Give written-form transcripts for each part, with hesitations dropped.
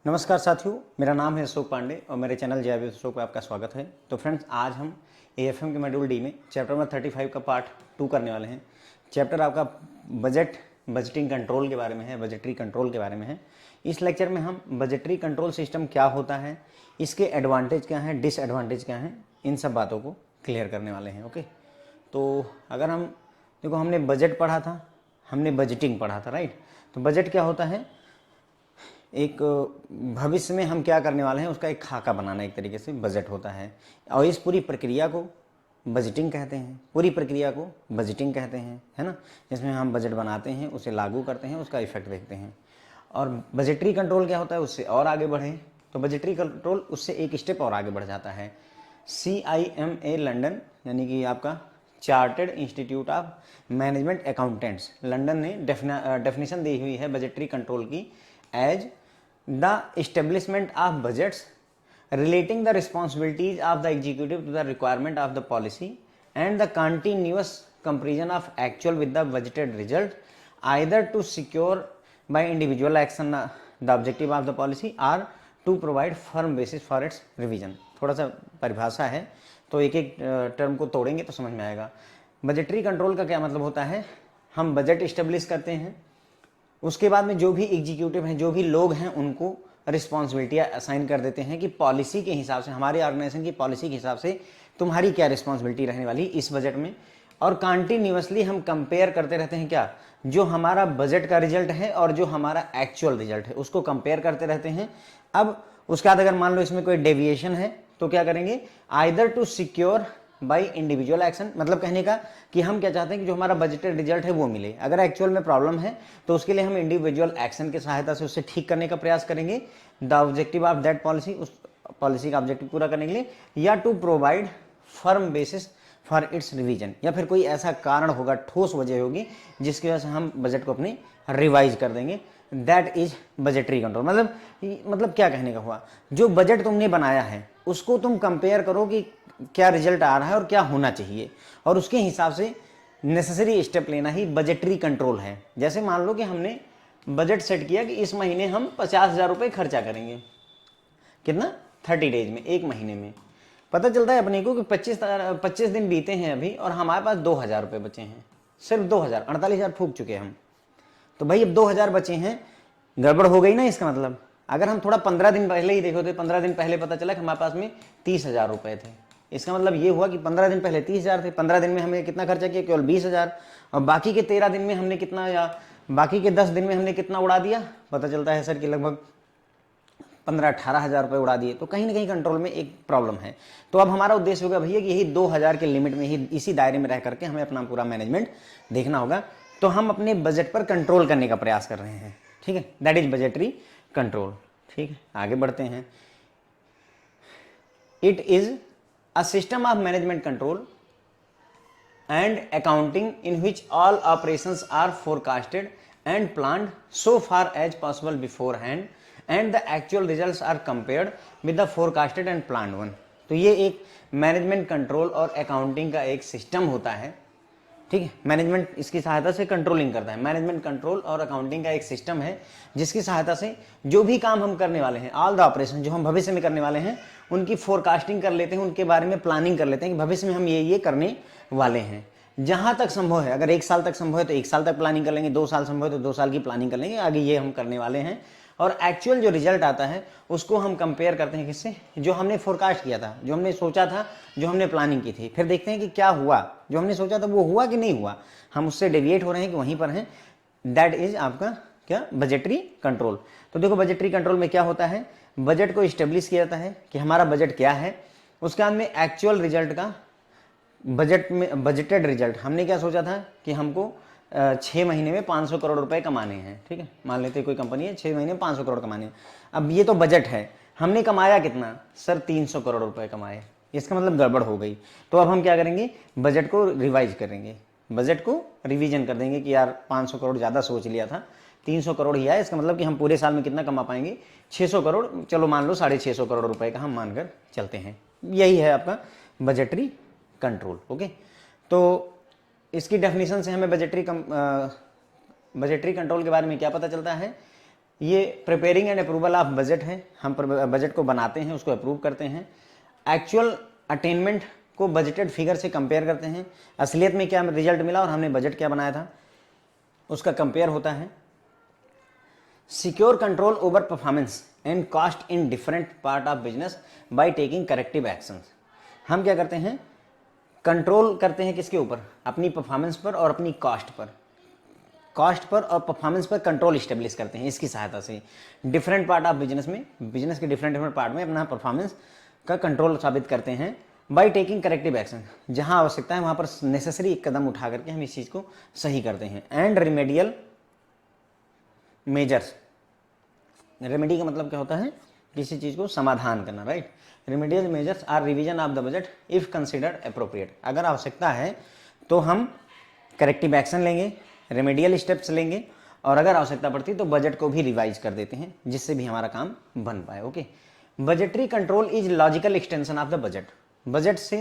नमस्कार साथियों, मेरा नाम है अशोक पांडे और मेरे चैनल जय अशोक पे आपका स्वागत है। तो फ्रेंड्स, आज हम एएफएम के मॉड्यूल डी में चैप्टर नंबर 35 का पार्ट 2 करने वाले हैं। चैप्टर आपका बजटिंग कंट्रोल के बारे में है, बजटरी कंट्रोल के बारे में है। इस लेक्चर में हम बजटरी कंट्रोल सिस्टम क्या होता है, इसके एडवांटेज क्या हैं, डिसएडवांटेज क्या हैं, इन सब बातों को क्लियर करने वाले हैं। ओके, तो अगर हम देखो, हमने बजट पढ़ा था, हमने बजटिंग पढ़ा था, राइट। तो बजट क्या होता है? एक भविष्य में हम क्या करने वाले हैं उसका एक खाका बनाना, एक तरीके से बजट होता है। और इस पूरी प्रक्रिया को बजटिंग कहते हैं, पूरी प्रक्रिया को बजटिंग कहते हैं, है ना। जिसमें हम बजट बनाते हैं, उसे लागू करते हैं, उसका इफेक्ट देखते हैं। और बजटरी कंट्रोल क्या होता है, उससे और आगे बढ़े तो बजटरी कंट्रोल उससे एक स्टेप और आगे बढ़ जाता है। CIMA लंदन, यानी कि आपका chartered institute of management accountants London ने डेफिनेशन दी हुई है बजटरी कंट्रोल की as the establishment of budgets relating the responsibilities of the executive to the requirement of the policy and the continuous comparison of actual with the budgeted result, either to secure by individual action the objective of the policy or to provide firm basis for its revision। थोड़ा सा परिभाषा है तो एक एक term को तोड़ेंगे तो समझ में आएगा। बजटरी कंट्रोल का क्या मतलब होता है? हम बजट इस्टेब्लिश करते हैं, उसके बाद में जो भी एग्जीक्यूटिव हैं, जो भी लोग हैं, उनको रिस्पॉन्सिबिलिटियाँ असाइन कर देते हैं कि पॉलिसी के हिसाब से, हमारे ऑर्गेनाइजेशन की पॉलिसी के हिसाब से तुम्हारी क्या रिस्पॉन्सिबिलिटी रहने वाली इस बजट में। और कंटिन्यूअसली हम कंपेयर करते रहते हैं, क्या जो हमारा बजट का रिजल्ट है और जो हमारा एक्चुअल रिजल्ट है उसको कंपेयर करते रहते हैं। अब उसके बाद अगर मान लो इसमें कोई डेविएशन है तो क्या करेंगे? Either to secure by individual action, मतलब कहने का कि हम क्या चाहते हैं कि जो हमारा बजटेड रिजल्ट है वो मिले। अगर एक्चुअल में प्रॉब्लम है तो उसके लिए हम इंडिविजुअल एक्शन की सहायता से उससे ठीक करने का प्रयास करेंगे, the objective of that policy, उस पॉलिसी का ऑब्जेक्टिव पूरा करने के लिए, या to provide firm basis for its revision, या फिर कोई ऐसा कारण होगा, ठोस वजह होगी जिसकी वजह से हम बजट को अपनी रिवाइज कर देंगे। That is budgetary control. मतलब क्या कहने का हुआ, जो बजट तुमने बनाया है उसको तुम कंपेयर करो कि क्या रिजल्ट आ रहा है और क्या होना चाहिए, और उसके हिसाब से नेसेसरी स्टेप लेना ही बजटरी कंट्रोल है। जैसे मान लो कि हमने बजट सेट किया कि इस महीने हम 50,000 रुपये खर्चा करेंगे। कितना? 30 डेज में, एक महीने में। पता चलता है अपने को कि 25 दिन बीते हैं अभी और हमारे पास 2,000 रुपये बचे हैं, सिर्फ 2,000, 48,000 फूक चुके हैं हम। तो भाई अब 2,000 बचे हैं, गड़बड़ हो गई ना। इसका मतलब अगर हम थोड़ा 15 दिन पहले ही देखो तो 15 दिन पहले पता चला कि हमारे पास में 30,000 रुपये थे। इसका मतलब ये हुआ कि 15 दिन पहले 30,000 थे, 15 दिन में हमने कितना खर्चा किया? केवल 20,000। और बाकी के 13 दिन में हमने कितना, या बाकी के 10 दिन में हमने कितना उड़ा दिया? पता चलता है सर कि लगभग 15-18,000 रुपये उड़ा दिए। तो कहीं ना कहीं कंट्रोल में एक प्रॉब्लम है। तो अब हमारा उद्देश्य होगा भैया कि यही 2,000 के लिमिट में ही, इसी दायरे में रह करके हमें अपना पूरा मैनेजमेंट देखना होगा। तो हम अपने बजट पर कंट्रोल करने का प्रयास कर रहे हैं, ठीक है। दैट इज बजटरी कंट्रोल, ठीक है। आगे बढ़ते हैं। It is a system of management control and accounting in which all operations are forecasted and planned so far as possible beforehand and the actual results are compared with the forecasted and planned one। तो ये एक management control और accounting का एक system होता है, ठीक है। मैनेजमेंट इसकी सहायता से कंट्रोलिंग करता है। मैनेजमेंट कंट्रोल और अकाउंटिंग का एक सिस्टम है जिसकी सहायता से जो भी काम हम करने वाले हैं, ऑल द ऑपरेशन जो हम भविष्य में करने वाले हैं, उनकी फोरकास्टिंग कर लेते हैं, उनके बारे में प्लानिंग कर लेते हैं कि भविष्य में हम ये करने वाले हैं। जहां तक संभव है, अगर 1 साल तक संभव है तो 1 साल तक प्लानिंग कर लेंगे, 2 साल संभव है तो 2 साल की प्लानिंग कर लेंगे, आगे ये हम करने वाले हैं। और एक्चुअल जो रिजल्ट आता है उसको हम कंपेयर करते हैं किससे? जो हमने फोरकास्ट किया था, जो हमने सोचा था, जो हमने प्लानिंग की थी। फिर देखते हैं कि क्या हुआ, जो हमने सोचा था वो हुआ कि नहीं हुआ, हम उससे डेविएट हो रहे हैं कि वहीं पर हैं। दैट इज आपका क्या? Budgetary control. तो देखो, बजटरी कंट्रोल में क्या होता है, बजट को इस्टेब्लिश किया जाता है कि हमारा बजट क्या है, उसके बाद में एक्चुअल रिजल्ट का, बजट में बजटेड रिजल्ट, हमने क्या सोचा था कि हमको 6 महीने में 500 करोड़ रुपए कमाने हैं, ठीक है। मान लेते कोई कंपनी है, 6 महीने में 500 करोड़ कमाने हैं। अब ये तो बजट है, हमने कमाया कितना? सर 300 करोड़ रुपए कमाए। इसका मतलब गड़बड़ हो गई। तो अब हम क्या करेंगे? बजट को रिवाइज करेंगे, बजट को रिवीजन कर देंगे कि यार 500 करोड़ ज़्यादा सोच लिया था, 300 करोड़ ही आया। इसका मतलब कि हम पूरे साल में कितना कमा पाएंगे? 600 करोड़, चलो मान लो 650 करोड़ रुपए का हम मानकर चलते हैं। यही है आपका बजटरी कंट्रोल, ओके। तो इसकी डेफिनेशन से हमें बजटरी कंट्रोल के बारे में क्या पता चलता है? ये preparing and approval of budget है, हम बजट को बनाते हैं, उसको अप्रूव करते हैं। एक्चुअल अटेनमेंट को बजटेड फिगर से कंपेयर करते हैं, असलियत में क्या रिजल्ट मिला और हमने बजट क्या बनाया था उसका कंपेयर होता है। Secure control over performance and cost in different part of business by taking corrective actions. हम क्या करते हैं, कंट्रोल करते हैं किसके ऊपर, अपनी परफॉर्मेंस पर और अपनी कॉस्ट पर, कॉस्ट पर और परफॉर्मेंस पर कंट्रोल इस्टेब्लिश करते हैं। इसकी सहायता से डिफरेंट पार्ट ऑफ बिजनेस में, बिजनेस के डिफरेंट पार्ट में अपना परफॉर्मेंस का कंट्रोल साबित करते हैं बाय टेकिंग करेक्टिव एक्शन। जहां आवश्यकता है वहां पर नेसेसरी एक कदम उठा करके हम इस चीज को सही करते हैं। एंड रिमेडियल मेजर्स, रेमेडी का मतलब क्या होता है, किसी चीज को समाधान करना, right. Remedial measures or revision of the budget if considered appropriate. अगर आवश्यकता है तो हम करेक्टिव एक्शन लेंगे, रेमेडियल स्टेप्स लेंगे, और अगर आवश्यकता पड़ती तो बजट को भी रिवाइज कर देते हैं जिससे भी हमारा काम बन पाए। Okay, budgetary control is logical extension of the budget. Budget से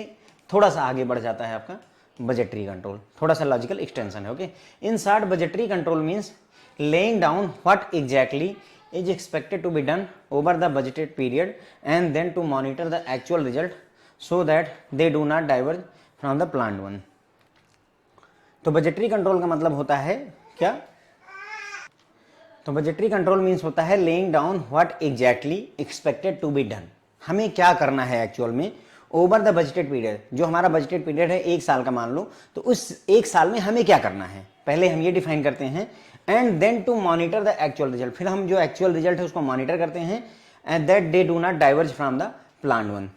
थोड़ा सा आगे बढ़ जाता है आपका बजटरी कंट्रोल, थोड़ा सा लॉजिकल एक्सटेंशन है। Okay, in short budgetary control means laying down what exactly is expected to be done over the budgeted period and then to monitor the actual result so that they do not diverge from the planned one। तो budgetary control का मतलब होता है क्या, तो budgetary control means होता है laying down what exactly expected to be done. हमें क्या करना है एक्चुअल में ओवर द बजटेड पीरियड। जो हमारा बजटेड पीरियड है एक साल का मान लो, तो उस एक साल में हमें क्या करना है पहले हम ये डिफाइन करते हैं। And then to monitor the actual result, फिर हम जो एक्चुअल रिजल्ट है उसको मॉनिटर करते हैं। And that they do not diverge from the plan one.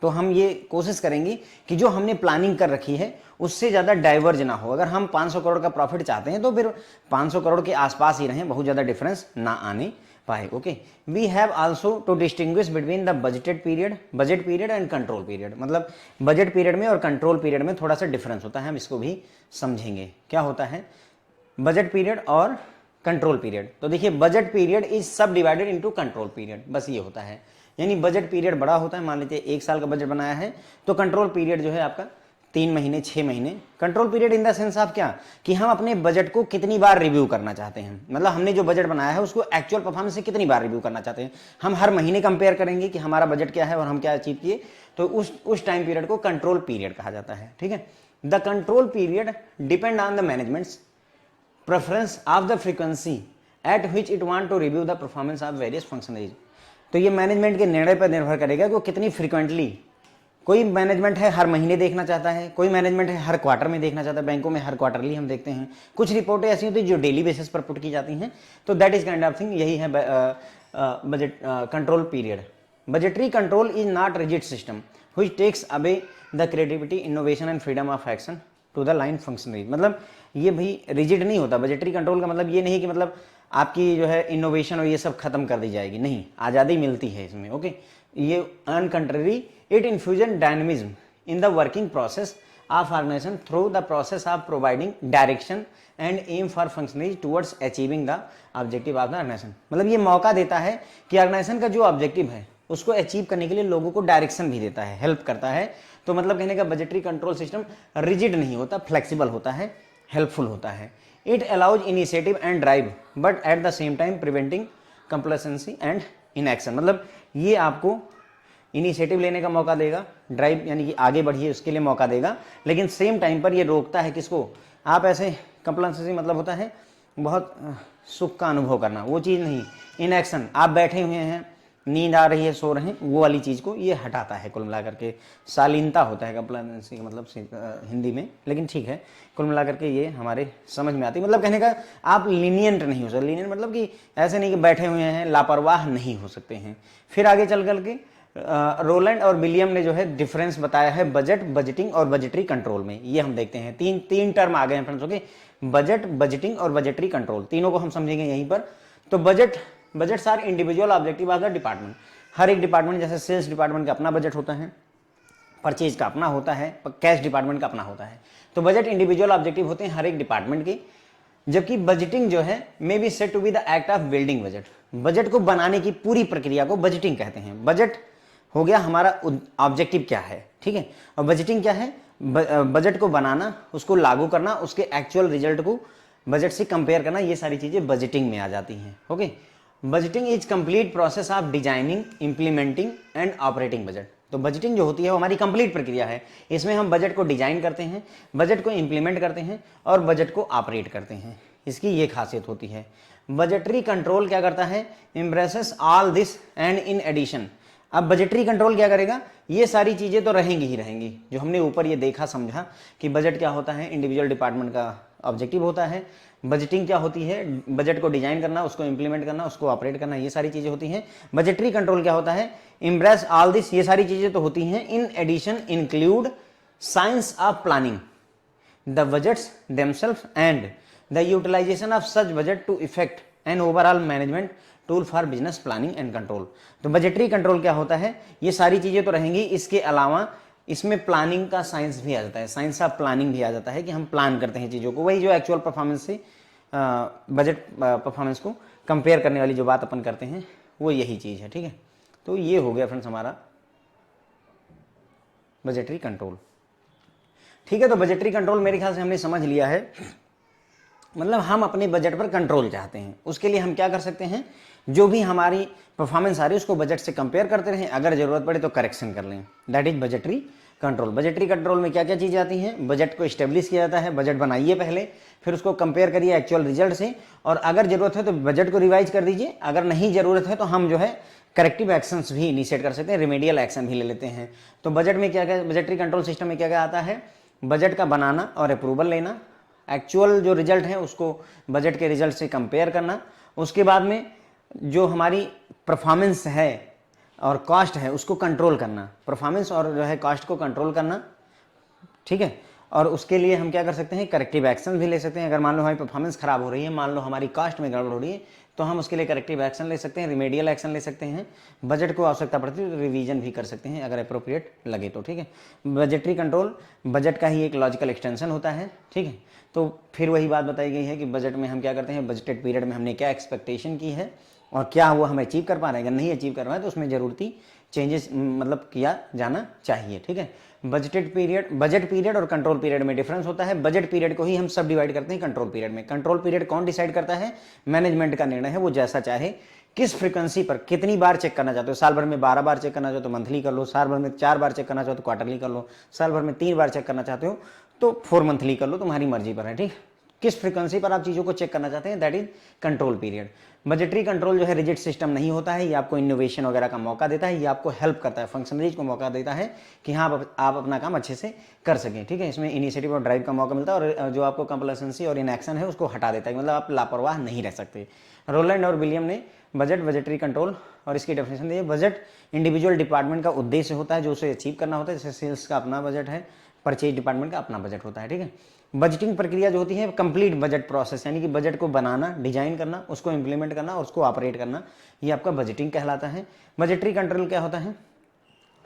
तो हम ये कोशिश करेंगे कि जो हमने प्लानिंग कर रखी है उससे ज़्यादा डाइवर्ज ना हो। अगर हम 500 करोड़ का प्रॉफिट चाहते हैं तो फिर 500 करोड़ के आसपास ही रहें, बहुत ज़्यादा डिफरेंस ना आने पाए। Okay, we have also to distinguish between the budgeted period, budget period and control period. मतलब बजट पीरियड में और कंट्रोल पीरियड में थोड़ा सा डिफरेंस होता है, हम इसको भी समझेंगे क्या होता है बजट पीरियड और कंट्रोल पीरियड। तो देखिए बजट पीरियड इज सब डिवाइडेड इनटू कंट्रोल पीरियड, बस ये होता है। यानी बजट पीरियड बड़ा होता है, मान लीजिए एक साल का बजट बनाया है तो कंट्रोल पीरियड जो है आपका 3 महीने 6 महीने। Control period in the sense of क्या कि हम अपने बजट को कितनी बार रिव्यू करना चाहते हैं, मतलब हमने जो बजट बनाया है उसको एक्चुअल परफॉर्मेंस से कितनी बार रिव्यू करना चाहते हैं। हम हर महीने कंपेयर करेंगे कि हमारा बजट क्या है और हम क्या अचीव किए, तो उस टाइम पीरियड को कंट्रोल पीरियड कहा जाता है। ठीक है, the control period depend on the managements preference of the frequency at which it want to review the performance of various functionaries। तो ये मैनेजमेंट के निर्णय पर निर्भर करेगा कि वो कितनी फ्रीक्वेंटली, कोई मैनेजमेंट है हर महीने देखना चाहता है, कोई मैनेजमेंट है हर क्वार्टर में देखना चाहता है। बैंकों में हर क्वार्टरली हम देखते हैं, कुछ रिपोर्टें ऐसी होती हैं जो डेली बेसिस पर पुट की जाती हैं। तो that is kind of thing, यही है budget control period. Budgetary control is not rigid system which takes away the creativity, innovation and freedom of action to the line functionary. मतलब ये भी रिजिड नहीं होता। बजटरी कंट्रोल का मतलब ये नहीं कि मतलब आपकी जो है इनोवेशन और ये सब खत्म कर दी जाएगी, नहीं, आज़ादी मिलती है इसमें। ओके, ये on contrary it infusion dynamism in the working process of organisation through the process of providing direction and aim for functionaries towards achieving the objective of the organisation. मतलब ये मौका देता है कि ऑर्गेनाइजेशन का जो ऑब्जेक्टिव है उसको अचीव करने के लिए लोगों को डायरेक्शन भी देता है, हेल्प करता है। तो मतलब कहने का बजटरी कंट्रोल सिस्टम रिजिड नहीं होता, फ्लेक्सिबल होता है, हेल्पफुल होता है। It allows initiative and drive but at the same time preventing complacency and inaction. मतलब ये आपको इनिशिएटिव लेने का मौका देगा, ड्राइव यानी कि आगे बढ़िए उसके लिए मौका देगा, लेकिन सेम टाइम पर ये रोकता है किसको, आप ऐसे कंप्लेसेंसी मतलब होता है बहुत सुख का अनुभव करना, वो चीज़ नहीं। इनएक्शन, आप बैठे हुए हैं, नींद आ रही है, सो रहे हैं, वो वाली चीज़ को ये हटाता है। कुल मिलाकर के शालीनता होता है कंप्लेसेंसी का मतलब हिंदी में, लेकिन ठीक है, कुल मिलाकर के ये हमारे समझ में आती है। मतलब कहने का आप लीनियंट नहीं हो सकते। लीनियंट मतलब कि ऐसे नहीं कि बैठे हुए हैं, लापरवाह नहीं हो सकते हैं। फिर आगे चल कर के रोलैंड और विलियम ने जो है डिफरेंस बताया है बजट, बजटिंग और बजटरी कंट्रोल में। ये हम देखते हैं, तीन टर्म आ गए हैं फ्रेंड्स। ओके, बजट, बजटिंग और बजटरी कंट्रोल, तीनों को हम समझेंगे यहीं पर। तो budgets are individual objective of the department. हर एक डिपार्टमेंट, जैसे सेल्स डिपार्टमेंट का अपना बजट होता है, परचेज का अपना होता है, कैश डिपार्टमेंट का अपना होता है। तो बजट इंडिविजुअल ऑब्जेक्टिव होते हैं हर एक डिपार्टमेंट के। जबकि बजटिंग जो है may be said to be the act of building budget. Budget को बनाने की पूरी प्रक्रिया को बजटिंग कहते हैं। बजट हो गया हमारा ऑब्जेक्टिव क्या है, ठीक है, और बजटिंग क्या है, बजट को बनाना, उसको लागू करना, उसके एक्चुअल रिजल्ट को बजट से कंपेयर करना, ये सारी चीजें बजटिंग में आ जाती हैं। Okay, budgeting is complete process of designing, implementing and operating budget. तो बजटिंग जो होती है वो हमारी कंप्लीट प्रक्रिया है। इसमें हम बजट को डिजाइन करते हैं, बजट को इंप्लीमेंट करते हैं और बजट को ऑपरेट करते हैं। इसकी ये खासियत होती है। बजटरी कंट्रोल क्या करता है, embraces all this and in addition. अब बजटरी कंट्रोल क्या करेगा, ये सारी चीजें तो रहेंगी ही रहेंगी जो हमने ऊपर ये देखा समझा कि बजट क्या होता है, इंडिविजुअल डिपार्टमेंट का ऑब्जेक्टिव होता है। बजटिंग क्या होती है, बजट को डिजाइन करना, उसको इंप्लीमेंट करना, उसको ऑपरेट करना, ये सारी चीजें होती हैं। बजटरी कंट्रोल क्या होता है, एम्ब्रेस ऑल दिस, ये सारी चीजें तो होती हैं। In addition include science of planning, the budgets themselves and the utilization of such budget to effect an overall management tool for business planning and control। तो बजटरी कंट्रोल क्या होता है, ये सारी चीजें तो रहेंगी, इसके अलावा इसमें प्लानिंग का साइंस भी आ जाता है, साइंस ऑफ प्लानिंग भी आ जाता है कि हम प्लान करते हैं चीजों को, वही जो एक्चुअल परफॉर्मेंस से बजट परफॉर्मेंस को कंपेयर करने वाली जो बात अपन करते हैं वो यही चीज है। ठीक है, तो ये हो गया फ्रेंड्स हमारा बजटरी कंट्रोल। ठीक है, तो बजटरी कंट्रोल मेरे ख्याल से हमने समझ लिया है। मतलब हम अपने बजट पर कंट्रोल चाहते हैं, उसके लिए हम क्या कर सकते हैं, जो भी हमारी परफॉर्मेंस आ रही है उसको बजट से कंपेयर करते रहें, अगर जरूरत पड़े तो करेक्शन कर लें। That is budgetary control. Budgetary control में क्या क्या चीज़ें आती हैं, बजट को स्टेब्लिश किया जाता है, बजट बनाइए पहले, फिर उसको कंपेयर करिए एक्चुअल रिजल्ट से, और अगर जरूरत है तो बजट को रिवाइज कर दीजिए, अगर नहीं जरूरत है तो हम जो है करेक्टिव एक्शंस भी इनिशिएट कर सकते हैं, रिमेडियल एक्शन भी ले लेते हैं। तो बजट में क्या क्या, बजटरी कंट्रोल सिस्टम में क्या क्या आता है, बजट का बनाना और अप्रूवल लेना, एक्चुअल जो रिजल्ट है उसको बजट के रिजल्ट से कंपेयर करना, उसके बाद में जो हमारी परफॉर्मेंस है और कॉस्ट है उसको कंट्रोल करना, परफॉर्मेंस और जो है कॉस्ट को कंट्रोल करना। ठीक है, और उसके लिए हम क्या कर सकते हैं, करेक्टिव एक्शन भी ले सकते हैं। अगर मान लो हमारी परफॉर्मेंस खराब हो रही है, मान लो हमारी कॉस्ट में गड़बड़ हो रही है, तो हम उसके लिए करेक्टिव एक्शन ले सकते हैं, रिमेडियल एक्शन ले सकते हैं। बजट को आवश्यकता पड़ती है तो रिवीजन भी कर सकते हैं अगर अप्रोप्रिएट लगे तो। ठीक है, बजटरी कंट्रोल बजट का ही एक लॉजिकल एक्सटेंशन होता है। ठीक है, तो फिर वही बात बताई गई है कि बजट में हम क्या करते हैं, बजटेड पीरियड में हमने क्या एक्सपेक्टेशन की है और क्या वो हम अचीव कर पा रहे हैं, अगर नहीं अचीव कर रहा है तो उसमें जरूरती चेंजेस मतलब किया जाना चाहिए। ठीक है, बजटेड पीरियड, बजट पीरियड और कंट्रोल पीरियड में डिफरेंस होता है। बजट पीरियड को ही हम सब डिवाइड करते हैं कंट्रोल पीरियड में। कंट्रोल पीरियड कौन डिसाइड करता है, मैनेजमेंट का निर्णय है, वो जैसा चाहे किस फ्रीक्वेंसी पर कितनी बार चेक करना चाहते हो, साल भर में 12 बार चेक करना चाहो तो मंथली कर लो, साल भर में 4 बार चेक करना चाहो तो क्वार्टरली कर लो, साल भर में 3 बार चेक करना चाहते हो तो 4 मंथली कर लो, तुम्हारी मर्जी पर है। ठीक, किस फ्रीक्वेंसी पर आप चीज़ों को चेक करना चाहते हैं, that is control period. Budgetary control जो है रिजिड सिस्टम नहीं होता है, ये आपको इनोवेशन वगैरह का मौका देता है, ये आपको हेल्प करता है, फंक्शनरीज को मौका देता है कि हाँ आप अपना काम अच्छे से कर सकें। ठीक है, इसमें इनिशिएटिव और ड्राइव का मौका मिलता है, और जो आपको कंप्लेसेंसी और इनएक्शन है उसको हटा देता है, मतलब आप लापरवाह नहीं रह सकते। रोलैंड और विलियम ने बजटरी कंट्रोल और इसकी डेफिनेशन दी है। बजट इंडिविजुअल डिपार्टमेंट का उद्देश्य होता है जो उसे अचीव करना होता है, जैसे सेल्स का अपना बजट है, परचेज डिपार्टमेंट का अपना बजट होता है। ठीक है, बजटिंग प्रक्रिया जो होती है कंप्लीट बजट प्रोसेस, यानी कि बजट को बनाना, डिजाइन करना, उसको इंप्लीमेंट करना और उसको ऑपरेट करना, ये आपका बजटिंग कहलाता है। बजटरी कंट्रोल क्या होता है,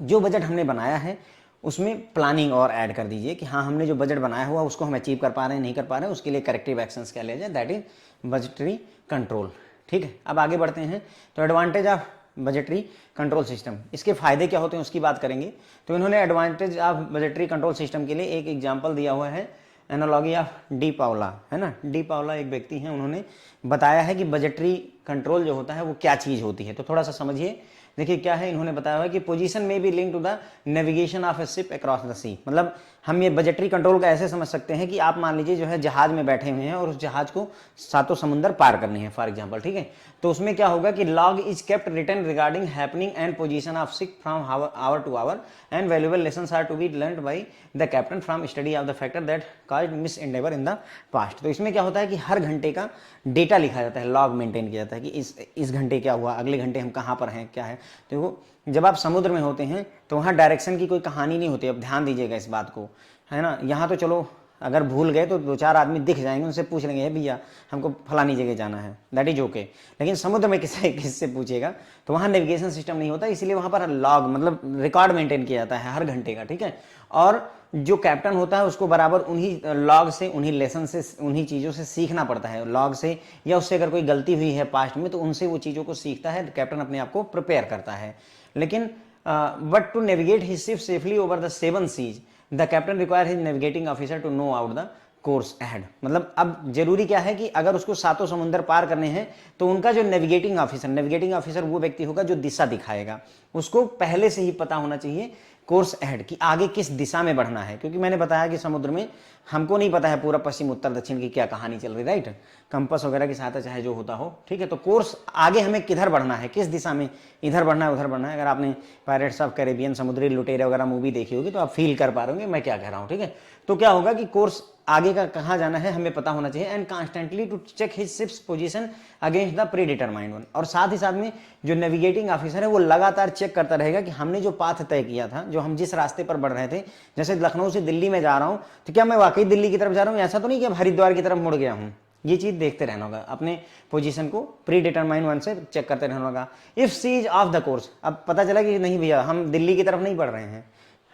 जो बजट हमने बनाया है उसमें प्लानिंग और ऐड कर दीजिए कि हाँ हमने जो बजट बनाया हुआ उसको हम अचीव कर पा रहे हैं नहीं कर पा रहे हैं, उसके लिए करेक्टिव एक्शंस क्या लिया जाए, दैट इज बजटरी कंट्रोल। ठीक है, अब आगे बढ़ते हैं। तो advantage of budgetary control system, इसके फायदे क्या होते हैं उसकी बात करेंगे। तो इन्होंने advantage of budgetary control system के लिए एक एग्जांपल दिया हुआ है, एनालॉगी ऑफ डी पावला, है ना। डी पावला एक व्यक्ति हैं, उन्होंने बताया है कि बजटरी कंट्रोल जो होता है वो क्या चीज़ होती है। तो थोड़ा सा समझिए, देखिए क्या है, इन्होंने बताया है कि पोजीशन में भी link to the navigation of a ship across the sea. मतलब हम ये बजटरी कंट्रोल का ऐसे समझ सकते हैं कि आप मान लीजिए जो है जहाज में बैठे हुए हैं और उस जहाज को 7 समुंदर पार करने हैं फॉर एग्जांपल। ठीक है, तो उसमें क्या होगा कि log is kept written regarding happening and position of ship from hour to hour and valuable lessons are to be learned by the captain from study of the factor that caused miss endeavour in the past. तो इसमें क्या होता है कि हर घंटे का data लिखा जाता है, लॉग मेंटेन किया जाता है कि इस घंटे क्या हुआ, अगले घंटे हम कहाँ पर हैं, क्या है। तो जब आप समुद्र में होते हैं तो वहाँ डायरेक्शन की कोई कहानी नहीं होती, अब ध्यान दीजिएगा इस बात को, है ना। यहाँ तो चलो अगर भूल गए तो 2-4 आदमी दिख जाएंगे, उनसे पूछ लेंगे भैया हमको फलानी जगह जाना है, दैट इज ओके। लेकिन समुद्र में किससे पूछेगा, तो वहाँ नेविगेशन सिस्टम नहीं होता, इसलिए वहाँ पर लॉग मतलब रिकॉर्ड मेंटेन किया जाता है हर घंटे का। ठीक है, और जो कैप्टन होता है उसको बराबर उन्हीं लॉग से, उन्हीं लेसन से, उन्हीं चीज़ों से सीखना पड़ता है, लॉग से, या उससे अगर कोई गलती हुई है पास्ट में तो उनसे वो चीज़ों को सीखता है, कैप्टन अपने आप को प्रिपेयर करता है। लेकिन but to navigate his ship safely over the 7 seas the captain require his navigating officer to know out the course ahead. मतलब अब जरूरी क्या है कि अगर उसको सातों समुंदर पार करने हैं तो उनका जो नेविगेटिंग ऑफिसर वो व्यक्ति होगा जो दिशा दिखाएगा, उसको पहले से ही पता होना चाहिए कोर्स अहेड कि आगे किस दिशा में बढ़ना है। क्योंकि मैंने बताया कि समुद्र में हमको नहीं पता है पूरा पश्चिम उत्तर दक्षिण की क्या कहानी चल रही, राइट, कंपास वगैरह की सहायता चाहे जो होता हो, ठीक है। तो कोर्स आगे हमें किधर बढ़ना है, किस दिशा में, इधर बढ़ना है उधर बढ़ना है। अगर आपने पायरेट्स ऑफ कैरेबियन, समुद्री लुटेरे वगैरह मूवी देखी होगी तो आप फील कर पा रहे होंगे मैं क्या कह रहा हूँ, ठीक है। तो क्या होगा कि कोर्स आगे का कहाँ जाना है हमें पता होना चाहिए, and constantly to check his ship's position against the predetermined one. और साथ ही साथ में जो नेविगेटिंग ऑफिसर है वो लगातार चेक करता रहेगा कि हमने जो पाथ तय किया था, जो हम जिस रास्ते पर बढ़ रहे थे, जैसे लखनऊ से दिल्ली में जा रहा हूँ तो क्या मैं वाकई दिल्ली की तरफ जा रहा हूँ, ऐसा तो नहीं कि अब हरिद्वार की तरफ मुड़ गया हूँ। ये चीज देखते रहना होगा, अपने पोजीशन को प्री डिटरमाइंड वन से चेक करते रहना होगा। If she is off the course, अब पता चला कि नहीं भैया हम दिल्ली की तरफ नहीं बढ़ रहे हैं,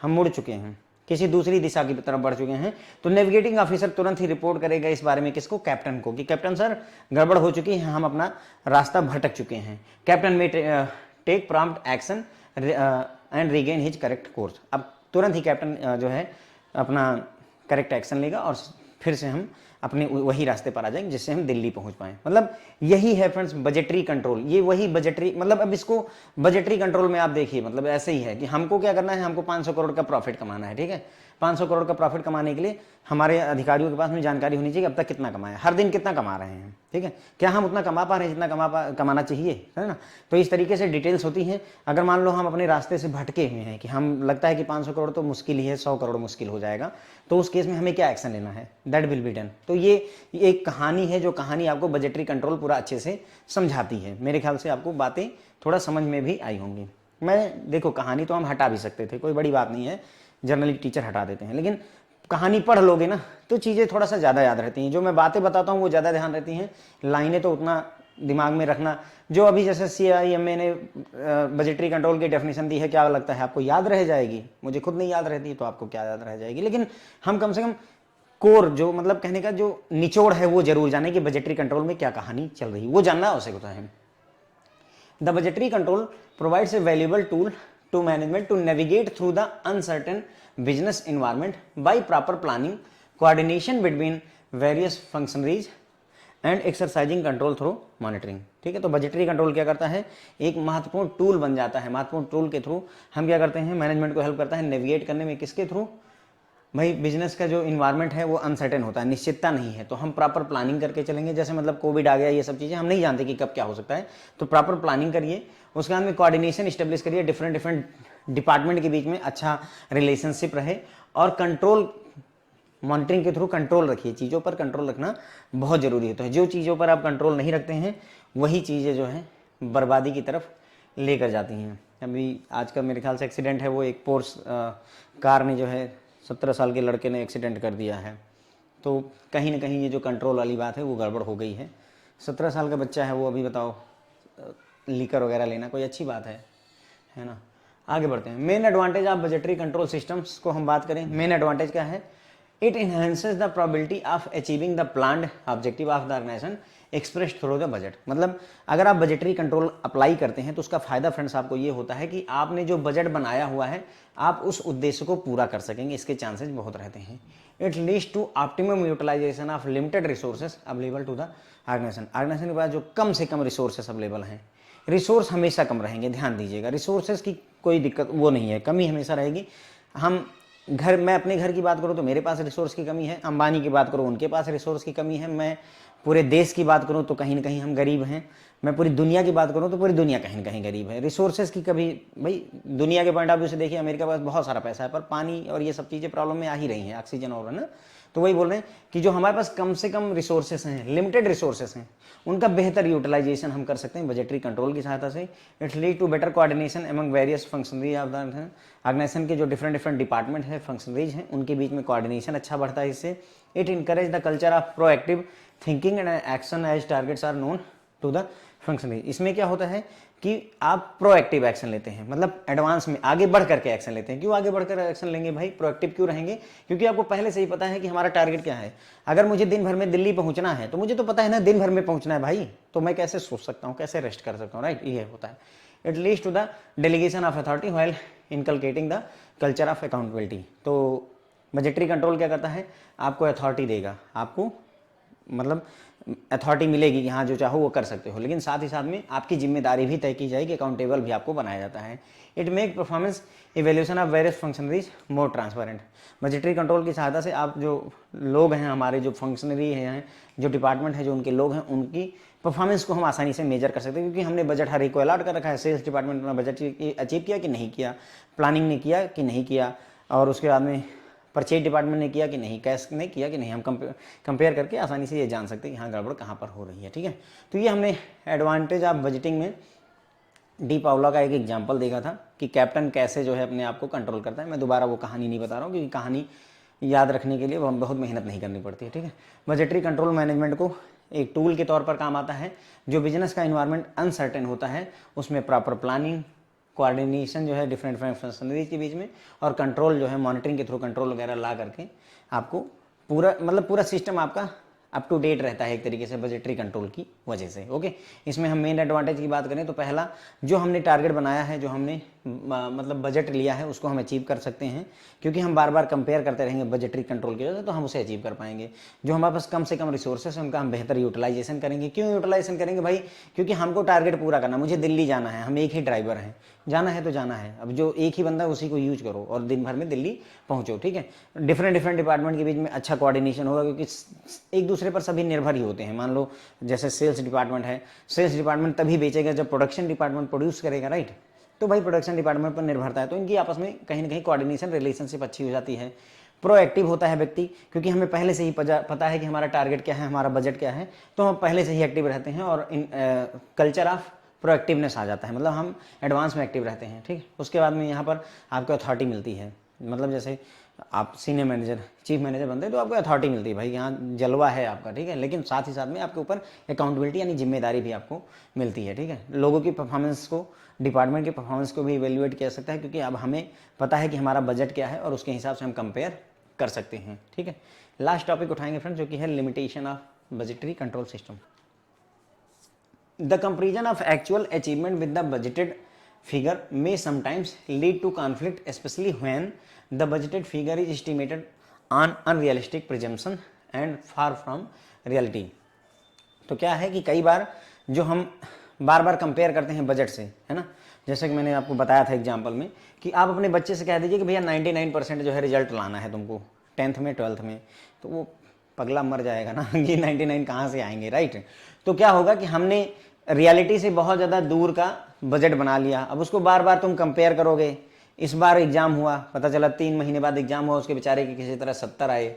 हम मुड़ चुके हैं, किसी दूसरी दिशा की तरफ बढ़ चुके हैं, तो नेविगेटिंग ऑफिसर तुरंत ही रिपोर्ट करेगा इस बारे में किसको, कैप्टन को, कि कैप्टन सर गड़बड़ हो चुकी है, हम अपना रास्ता भटक चुके हैं। Captain may take prompt action and regain his correct course. अब तुरंत ही कैप्टन जो है अपना करेक्ट एक्शन लेगा और फिर से हम अपने वही रास्ते पर आ जाएंगे जिससे हम दिल्ली पहुंच पाए। मतलब यही है फ्रेंड्स बजटरी कंट्रोल। ये वही बजटरी, मतलब अब इसको बजटरी कंट्रोल में आप देखिए, मतलब ऐसे ही है कि हमको क्या करना है, हमको 500 करोड़ का प्रॉफिट कमाना है, ठीक है। 500 करोड़ का प्रॉफिट कमाने के लिए हमारे अधिकारियों के पास में जानकारी होनी चाहिए अब तक कितना कमाया, हर दिन कितना कमा रहे हैं, ठीक है, क्या हम उतना कमा पा रहे हैं जितना कमाना चाहिए, है ना। तो इस तरीके से डिटेल्स होती हैं। अगर मान लो हम अपने रास्ते से भटके हुए हैं कि हम लगता है कि 500 करोड़ तो मुश्किल ही है, 100 करोड़ मुश्किल हो जाएगा, तो उस केस में हमें क्या एक्शन लेना है, दैट विल बी डन। तो ये एक कहानी है, जो कहानी आपको बजटरी कंट्रोल पूरा अच्छे से समझाती है। मेरे ख्याल से आपको बातें थोड़ा समझ में भी आई होंगी। मैं देखो कहानी तो हम हटा भी सकते थे, कोई बड़ी बात नहीं है, जनरली टीचर हटा देते हैं, लेकिन कहानी पढ़ लोगे ना तो चीज़ें थोड़ा सा ज़्यादा याद रहती हैं। जो मैं बातें बताता हूँ वो ज़्यादा ध्यान रहती हैं, लाइनें तो उतना दिमाग में रखना। जो अभी जैसे CIMA ने बजटरी कंट्रोल की डेफिनेशन दी है, क्या लगता है आपको याद रह जाएगी? मुझे खुद नहीं याद रहती, तो आपको क्या याद रह जाएगी। लेकिन हम कम से कम कोर, जो मतलब कहने का जो निचोड़ है वो जरूर जाने कि बजटरी कंट्रोल में क्या कहानी चल रही है, वो जानना आवश्यक होता है। The budgetary control provides a valuable tool to management to navigate through the uncertain business environment by proper planning, coordination between various functionaries and exercising control through monitoring। ठीक है, तो बजटरी कंट्रोल क्या करता है, एक महत्वपूर्ण टूल बन जाता है। महत्वपूर्ण टूल के थ्रू हम क्या करते हैं, मैनेजमेंट को हेल्प करता है नेविगेट करने में। किसके थ्रू भाई, बिजनेस का जो इन्वायरमेंट है वो अनसर्टेन होता है, निश्चितता नहीं है, तो हम प्रॉपर प्लानिंग करके चलेंगे। जैसे मतलब कोविड आ गया, ये सब चीज़ें हम नहीं जानते कि कब क्या हो सकता है, तो प्रॉपर प्लानिंग करिए। उसके बाद में कोऑर्डिनेशन स्टेब्लिश करिए, डिफरेंट डिपार्टमेंट के बीच में अच्छा रिलेशनशिप रहे, और कंट्रोल मॉनिटरिंग के थ्रू कंट्रोल रखिए। चीज़ों पर कंट्रोल रखना बहुत ज़रूरी होता है। जो चीज़ों पर आप कंट्रोल नहीं रखते हैं वही चीज़ें जो हैं बर्बादी की तरफ लेकर जाती हैं। अभी आज का मेरे ख्याल से एक्सीडेंट है, वो एक पोर्स कार ने जो है 17 साल के लड़के ने एक्सीडेंट कर दिया है। तो कहीं ना कहीं ये जो कंट्रोल वाली बात है वो गड़बड़ हो गई है। 17 साल का बच्चा है वो, अभी बताओ लीकर वगैरह लेना कोई अच्छी बात है ना। आगे बढ़ते हैं। Main advantage of budgetary control systems को हम बात करें, मेन एडवांटेज क्या है, it enhances the probability of achieving the planned objective of the organisation expressed through the budget. मतलब अगर आप बजटरी कंट्रोल अप्लाई करते हैं तो उसका फायदा फ्रेंड्स आपको ये होता है कि आपने जो बजट बनाया हुआ है आप उस उद्देश्य को पूरा कर सकेंगे, इसके चांसेस बहुत रहते हैं। It leads to optimum utilisation of limited resources available to the organisation. Organisation के पास जो कम से कम रिसोर्सेज अवेलेबल हैं, रिसोर्स हमेशा कम रहेंगे, ध्यान दीजिएगा, रिसोर्सेज की कोई दिक्कत वो नहीं है, कमी हमेशा रहेगी। मैं अपने घर की बात करूँ तो मेरे पास रिसोर्स की कमी है, अंबानी की बात करूँ उनके पास रिसोर्स की कमी है, मैं पूरे देश की बात करूँ तो कहीं ना कहीं हम गरीब हैं, मैं पूरी दुनिया की बात करूँ तो पूरी दुनिया कहीं ना कहीं गरीब है। रिसोर्सेज की कभी भाई दुनिया के पॉइंट ऑफ व्यू से देखिए, अमेरिका के पास बहुत सारा पैसा है पर पानी और ये सब चीज़ें प्रॉब्लम में आ ही रही हैं, ऑक्सीजन और, है ना। तो वही बोल रहे हैं कि जो हमारे पास कम से कम रिसोर्सेस हैं, लिमिटेड रिसोर्सेस हैं, उनका बेहतर यूटिलाइजेशन हम कर सकते हैं बजटरी कंट्रोल की सहायता से। It lead to better coordination among various functionary of the organisation के जो डिफरेंट डिपार्टमेंट है, फंक्शनरीज हैं, उनके बीच में कोऑर्डिनेशन अच्छा बढ़ता है इससे। It encourage the culture of proactive thinking and action as targets are known to the functionary. इसमें क्या होता है कि आप प्रोएक्टिव एक्शन लेते हैं, मतलब एडवांस में आगे बढ़ करके एक्शन लेते हैं। क्यों आगे बढ़कर एक्शन लेंगे भाई, प्रोएक्टिव क्यों रहेंगे, क्योंकि आपको पहले से ही पता है कि हमारा टारगेट क्या है। अगर मुझे दिन भर में दिल्ली पहुंचना है तो मुझे तो पता है ना दिन भर में पहुंचना है भाई, तो मैं कैसे सोच सकता हूँ, कैसे रेस्ट कर सकता हूँ, राइट, ये होता है। It leads to the delegation of authority while inculcating the culture of accountability. तो बजटरी कंट्रोल क्या करता है, आपको अथॉरिटी देगा, आपको मतलब अथॉरिटी मिलेगी कि हाँ जो चाहो वो कर सकते हो, लेकिन साथ ही साथ में आपकी जिम्मेदारी भी तय की जाएगी, अकाउंटेबल भी आपको बनाया जाता है। It make performance evaluation of various functionaries more transparent. Budgetary control की सहायता से आप जो लोग हैं, हमारे जो फंक्शनरी हैं, जो डिपार्टमेंट है, जो उनके लोग हैं, उनकी परफॉर्मेंस को हम आसानी से मेजर कर सकते हैं, क्योंकि हमने बजट हर एक को अलॉट कर रखा है। सेल्स डिपार्टमेंट में बजट अचीव किया कि नहीं किया, प्लानिंग ने किया कि नहीं किया, और उसके बाद में परचेज डिपार्टमेंट ने किया कि नहीं, कैश ने किया कि नहीं, हम कंपेयर करके आसानी से ये जान सकते हैं कि हाँ गड़बड़ कहाँ पर हो रही है। ठीक है, तो ये हमने एडवांटेज ऑफ बजटिंग में डी पाउला का एक एग्जाम्पल देखा था कि कैप्टन कैसे जो है अपने आप को कंट्रोल करता है। मैं दोबारा वो कहानी नहीं बता रहा हूँ, क्योंकि कहानी याद रखने के लिए बहुत मेहनत नहीं करनी पड़ती है। ठीक है, बजटरी कंट्रोल मैनेजमेंट को एक टूल के तौर पर काम आता है। जो बिजनेस का इन्वायरमेंट अनसर्टेन होता है, उसमें प्रॉपर प्लानिंग, कोऑर्डिनेशन जो है डिफरेंट फंक्शनरीज के बीच में, और कंट्रोल जो है मॉनिटरिंग के थ्रू कंट्रोल वगैरह ला करके आपको पूरा सिस्टम आपका अप टू डेट रहता है एक तरीके से बजटरी कंट्रोल की वजह से। ओके, इसमें हम मेन एडवांटेज की बात करें तो पहला, जो हमने टारगेट बनाया है, जो हमने मतलब बजट लिया है, उसको हम अचीव कर सकते हैं, क्योंकि हम बार बार कंपेयर करते रहेंगे बजटरी कंट्रोल की वजह से, तो हम उसे अचीव कर पाएंगे। जो हमारे पास कम से कम रिसोर्सेस हैं, उनका हम बेहतर यूटिलाइजेशन करेंगे। क्यों यूटिलाइजेशन करेंगे भाई, क्योंकि हमको टारगेट पूरा करना, मुझे दिल्ली जाना है, हम एक ही ड्राइवर हैं, जाना है तो जाना है, अब जो एक ही बंदा है उसी को यूज करो और दिन भर में दिल्ली पहुंचो। ठीक है, डिफरेंट डिपार्टमेंट के बीच में अच्छा कोऑर्डिनेशन होगा, क्योंकि एक दूसरे पर सभी निर्भर ही होते हैं। मान लो जैसे सेल्स डिपार्टमेंट है, सेल्स डिपार्टमेंट तभी बेचेगा जब प्रोडक्शन डिपार्टमेंट प्रोड्यूस करेगा, राइट। तो भाई प्रोडक्शन डिपार्टमेंट पर निर्भरता है, तो इनकी आपस में कहीं ना कहीं कोऑर्डिनेशन रिलेशनशिप अच्छी हो जाती है। प्रोएक्टिव होता है व्यक्ति, क्योंकि हमें पहले से ही पता है कि हमारा टारगेट क्या है, हमारा बजट क्या है, तो हम पहले से ही एक्टिव रहते हैं, और कल्चर ऑफ प्रोएक्टिवनेस आ जाता है, मतलब हम एडवांस में एक्टिव रहते हैं। ठीक है, उसके बाद में यहाँ पर आपको अथॉरिटी मिलती है, मतलब जैसे आप सीनियर मैनेजर, चीफ मैनेजर बनते हैं तो आपको अथॉरिटी मिलती है, भाई यहाँ जलवा है आपका। ठीक है, लेकिन साथ ही साथ में आपके ऊपर अकाउंटेबिलिटी यानी जिम्मेदारी भी आपको मिलती है। ठीक है, लोगों की परफॉर्मेंस को, डिपार्टमेंट की परफॉर्मेंस को भी इवेल्युएट किया सकता है, क्योंकि अब हमें पता है कि हमारा बजट क्या है और उसके हिसाब से हम कंपेयर कर सकते हैं। ठीक है, लास्ट टॉपिक उठाएंगे फ्रेंड्स, जो कि है limitation of budgetary control system. The comparison of actual achievement with the budgeted figure may sometimes lead to conflict, especially when the budgeted figure is estimated on unrealistic presumption and far from reality। तो क्या है कि कई बार जो हम बार बार compare करते हैं budget से, है ना, जैसे कि मैंने आपको बताया था एग्जाम्पल में कि आप अपने बच्चे से कह दीजिए कि भैया 99% जो है रिजल्ट लाना है तुमको 10th में 12th में, तो वो पगला मर जाएगा ना कि 99 कहाँ से आएंगे, राइट। तो क्या होगा कि हमने रियलिटी से बहुत ज़्यादा दूर का बजट बना लिया, अब उसको बार बार तुम कंपेयर करोगे। इस बार एग्जाम हुआ, पता चला 3 महीने बाद एग्जाम हुआ, उसके बेचारे के किसी तरह 70 आए,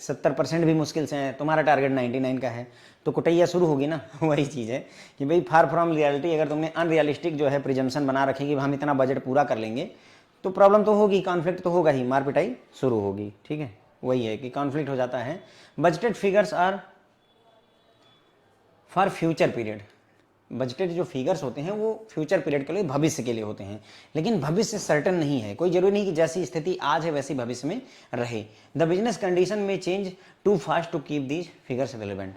70% भी मुश्किल से हैं, तुम्हारा टारगेट 99 का है, तो कुटैया शुरू होगी ना। वही चीज़ है कि भाई फार फ्रॉम रियलिटी, अगर तुमने अनरियलिस्टिक जो है प्रिजम्पशन बना रखी कि हम इतना बजट पूरा कर लेंगे, तो प्रॉब्लम तो होगी, कॉन्फ्लिक्ट तो होगा ही, मार पिटाई शुरू होगी। ठीक है, वही है कि कॉन्फ्लिक्ट हो जाता है। Budgeted figures are for future period, budgeted जो फिगर्स होते हैं वो फ्यूचर पीरियड के लिए, भविष्य के लिए होते हैं, लेकिन भविष्य सर्टन नहीं है, कोई जरूरी नहीं कि जैसी स्थिति आज है वैसी भविष्य में रहे। The business condition may change too fast to keep these figures relevant.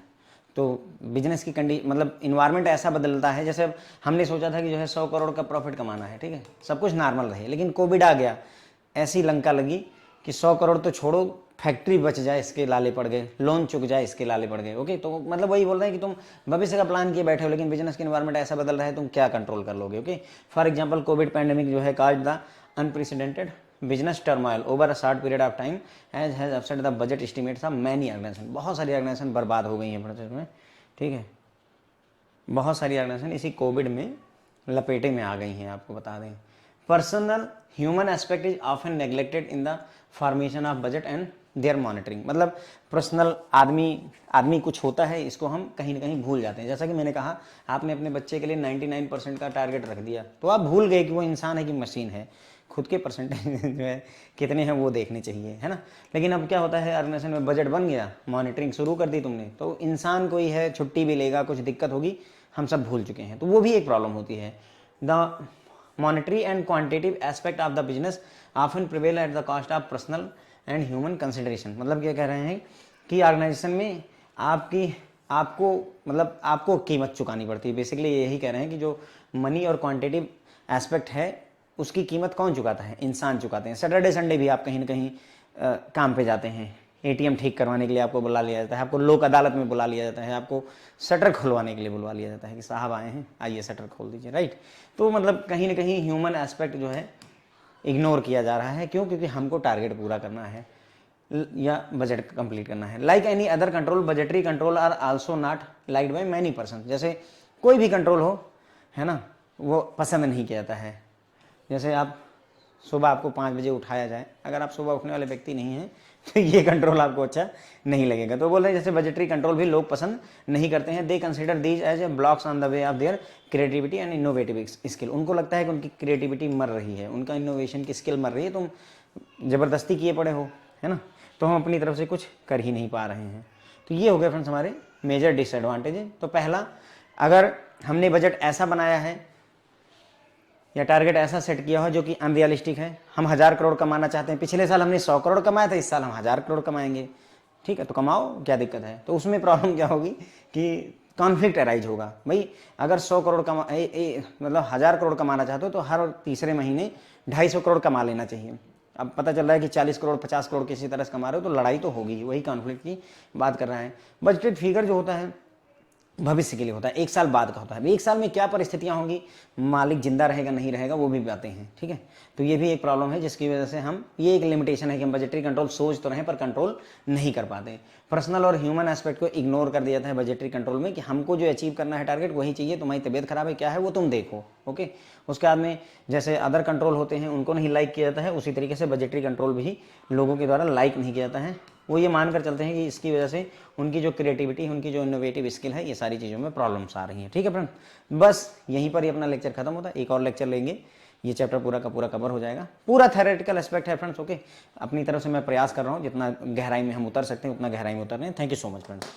तो बिजनेस की मतलब इन्वायरमेंट ऐसा बदलता है, जैसे हमने सोचा था कि जो है 100 करोड़ का प्रॉफिट कमाना है, ठीक है, सब कुछ नॉर्मल रहे, लेकिन कोविड आ गया, ऐसी लंका लगी कि 100 करोड़ तो छोड़ो, फैक्ट्री बच जाए इसके लाले पड़ गए, लोन चुक जाए इसके लाले पड़ गए। ओके, तो मतलब वही बोल रहे हैं कि तुम भविष्य का प्लान किए बैठे हो, लेकिन बिजनेस की एनवायरनमेंट ऐसा बदल रहा है, तुम क्या कंट्रोल कर लोगे। Okay, for example Covid pandemic जो है cause the unprecedented business turmoil over a short period of time as has upset the budget estimates of many organisation. बहुत सारी ऑर्गेनाइजेशन बर्बाद हो गई हैं प्रोसेस में। ठीक है, बहुत सारी ऑर्गेनाइजेशन इसी कोविड में लपेटे में आ गई हैं, आपको बता दें। Personal human aspect is often neglected in the formation of budget and their monitoring. मतलब पर्सनल आदमी कुछ होता है, इसको हम कहीं ना कहीं भूल जाते हैं। जैसा कि मैंने कहा, आपने अपने बच्चे के लिए 99% का टारगेट रख दिया, तो आप भूल गए कि वो इंसान है कि मशीन है। खुद के परसेंटेज जो है कितने हैं वो देखने चाहिए, है ना। लेकिन अब क्या होता है, ऑर्गेनाइजेशन में बजट बन गया, मॉनिटरिंग शुरू कर दी तुमने, तो इंसान कोई है, छुट्टी भी लेगा, कुछ दिक्कत होगी, हम सब भूल चुके हैं, तो वो भी एक प्रॉब्लम होती है। The monetary and quantitative aspect of the business often prevail at the cost of personal and human consideration. मतलब क्या कह रहे हैं कि ऑर्गेनाइजेशन में आपको कीमत चुकानी पड़ती है। बेसिकली यही कह रहे हैं कि जो मनी और क्वांटिटेटिव एस्पेक्ट है उसकी कीमत कौन चुकाता है, इंसान चुकाते हैं। सैटरडे संडे भी आप कहीं ना कहीं काम पे जाते हैं, एटीएम ठीक करवाने के लिए आपको बुला लिया जाता है, आपको लोक अदालत में बुला लिया जाता है, आपको शटर खुलवाने के लिए बुलवा लिया जाता है कि साहब आए हैं, आइए शटर खोल दीजिए, राइट। तो मतलब कहीं ना कहीं ह्यूमन एस्पेक्ट जो है इग्नोर किया जा रहा है। क्यों? क्योंकि हमको टारगेट पूरा करना है या बजट कंप्लीट करना है। Like any other control, budgetary control are also not liked by many person. जैसे कोई भी कंट्रोल हो, है ना, वो पसंद नहीं किया जाता है। जैसे आप सुबह आपको 5 बजे उठाया जाए, अगर आप सुबह उठने वाले व्यक्ति नहीं हैं तो ये कंट्रोल आपको अच्छा नहीं लगेगा। तो बोल रहे हैं जैसे बजटरी कंट्रोल भी लोग पसंद नहीं करते हैं। They consider these as a blocks on the way of their creativity and innovative skill. उनको लगता है कि उनकी क्रिएटिविटी मर रही है, उनका इनोवेशन की स्किल मर रही है, तुम ज़बरदस्ती किए पड़े हो, है ना, तो हम अपनी तरफ से कुछ कर ही नहीं पा रहे हैं। तो ये हो गए फ्रेंड्स हमारे मेजर डिसएडवांटेज। तो पहला, अगर हमने बजट ऐसा बनाया है या टारगेट ऐसा सेट किया हो जो कि अनरियलिस्टिक है, हम 1000 करोड़ कमाना चाहते हैं, पिछले साल हमने 100 करोड़ कमाया था, इस साल हम 1000 करोड़ कमाएंगे, ठीक है, तो कमाओ, क्या दिक्कत है। तो उसमें प्रॉब्लम क्या होगी कि कॉन्फ्लिक्ट अराइज होगा। भाई अगर 100 करोड़ मतलब 1000 करोड़ कमाना चाहते हो तो हर तीसरे महीने 250 करोड़ कमा लेना चाहिए। अब पता चल रहा है कि 40 करोड़ 50 करोड़ किसी तरह से कमा रहे हो, तो लड़ाई तो होगी, वही कॉन्फ्लिक्ट की बात कर रहा है। बजटेड फिगर जो होता है भविष्य के लिए होता है, 1 साल बाद का होता है। 1 साल में क्या परिस्थितियां होंगी, मालिक जिंदा रहेगा नहीं रहेगा, वो भी बातें हैं, ठीक है। तो ये भी एक प्रॉब्लम है जिसकी वजह से हम, ये एक लिमिटेशन है कि हम बजटरी कंट्रोल सोच तो रहे पर कंट्रोल नहीं कर पाते। पर्सनल और ह्यूमन एस्पेक्ट को इग्नोर कर दिया जाता है बजटरी कंट्रोल में कि हमको जो अचीव करना है टारगेट वही चाहिए, तुम्हारी तबीयत खराब है, क्या है वो तुम देखो, ओके। उसके बाद में जैसे अदर कंट्रोल होते हैं उनको नहीं लाइक किया जाता है, उसी तरीके से बजटरी कंट्रोल भी लोगों के द्वारा लाइक नहीं किया जाता है। वो ये मानकर चलते हैं कि इसकी वजह से उनकी जो क्रिएटिविटी, उनकी जो इनोवेटिव स्किल है, ये सारी चीज़ों में प्रॉब्लम्स आ रही हैं, ठीक है फ्रेंड। बस यहीं पर ही अपना लेक्चर खत्म होता है। एक और लेक्चर लेंगे, ये चैप्टर पूरा का पूरा कवर हो जाएगा। पूरा थ्योरेटिकल एस्पेक्ट है फ्रेंड्स, ओके। अपनी तरफ से मैं प्रयास कर रहा हूँ जितना गहराई में हम उतर सकते हैं उतना गहराई में उतर रहे हैं। Thank you so much friends.